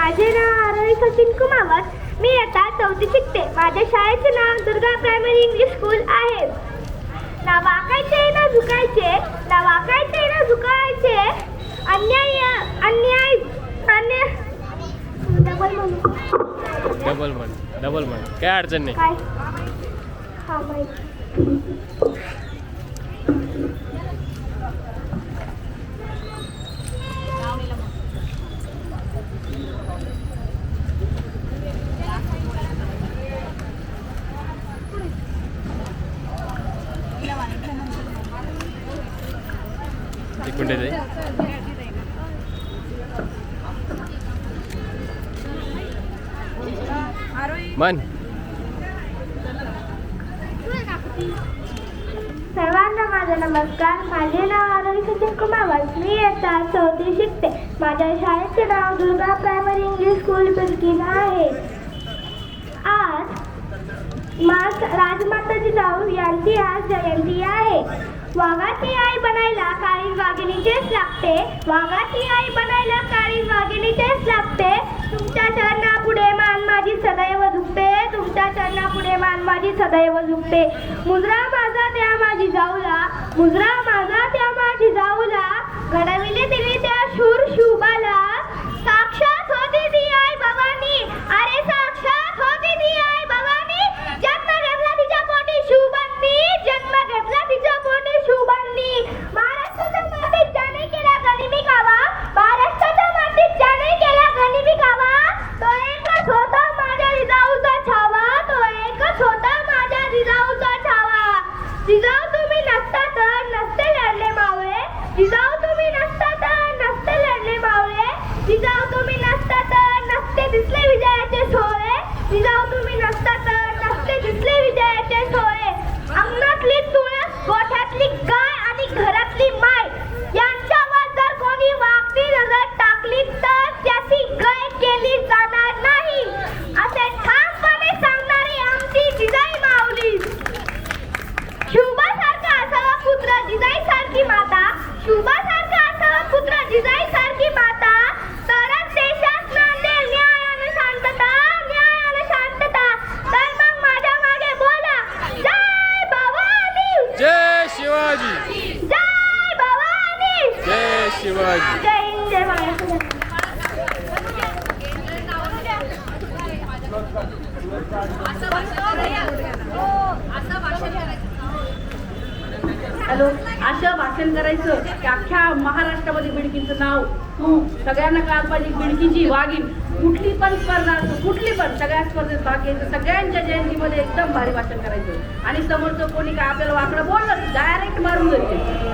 माझे नाव आरोही सचिन कुमावत. मी आता 4थी शिकते. माझ्या शाळेचे नाव दुर्गा प्रायमरी इंग्लिश स्कूल आहे. ना वाकायचे ना झुकायचे, ना वाकायचे ना झुकायचे. अन्याय अन्याय अन्याय डबल म्हण काय अडचण नाही. काय हा माहिती. एक मिनिट आहे. मन सर्वांना माझा नमस्कार. माझे नाव आरोही सचिन कुमावत. मी आता 4थी शिकते. माझ्या शाळेचे नाव दुर्गा प्रायमरी इंग्लिश स्कूल बिल्किन आहे. आज राजमाता जिजाऊ यांची आज जयंती आहे. वाघाची आई बनायला काळी वाघिणीचेच लागते. वाघाची आई बनायला काळी वाघिणीचेच लागते. तुमच्या चरणापुढे मान माझी सदैव झुकते. तुमच्या चरणापुढे मान माझी सदैव झुकते. मुजरा माझा त्या माझी जाऊला, मुजरा माझा त्या माझी जाऊला. घडविले तिने त्या शूर शुभाला. साक्षात होती ती आई भवानी, अरे साक्षात होती ती आई भवानी. जन्म घेतला तिच्या पोटी शुभांनी, जन्म घेतला तिच्या पोटी शुभांनी. महाराष्ट्राच्या मातीत ज्याने केला गनिमी कावा, महाराष्ट्राच्या मातीत ज्याने केला गनिमी कावा. तो एकच होता माझ्या जिजाऊचा छावा, तो एकच होता माझ्या जिजाऊचा छावा. जिजाऊ तुम्ही नसता तर नसते लढले मावळे, जिजाऊ तुम्ही नसता तर नसते लढले मावळे. जिजाऊ तुम्ही नसता तर नसते दिसले विजयाचे सोहळे, जिजाऊ तुम्ही नसता तर नसते दिसले विजयाचे सोहळे. अंगणातली तुळस, गोठ्यातली गाय आणि घरातली माय यांच्यावर जर कोणी वाकडी नजर टाकली तर त्याची गय केली जाणार नाही, असे ठामपणे सांगणारी आमची जिजाई माऊली. शुभासारखा असावा पुत्र जिजाईसारखी माता, शुभासारखा असावा पुत्र जिजाईसारखी माता. तरच देशात नांदेल न्याय आणि शांतता, न्याय आणि शांतता. तर मग माझ्या मागे बोला जय भवानी, जय शिवाजी, जय भवानी, जय शिवाजी. जय हिंद, जय महाराष्ट्र. हॅलो, असं भाषण करायचं की अख्ख्या महाराष्ट्रामध्ये बिडकीचं नाव सगळ्यांना कळायला पाहिजे. बिडकीची वाघीण कुठली पण स्पर्धा असो, कुठली पण सगळ्या स्पर्धेत भाग घ्यायचं. सगळ्यांच्या जयंतीमध्ये एकदम भारी भाषण करायचं. आणि समोरचं कोणी काय आपल्याला वाकडं बोललं डायरेक्ट मारून द्यायचे.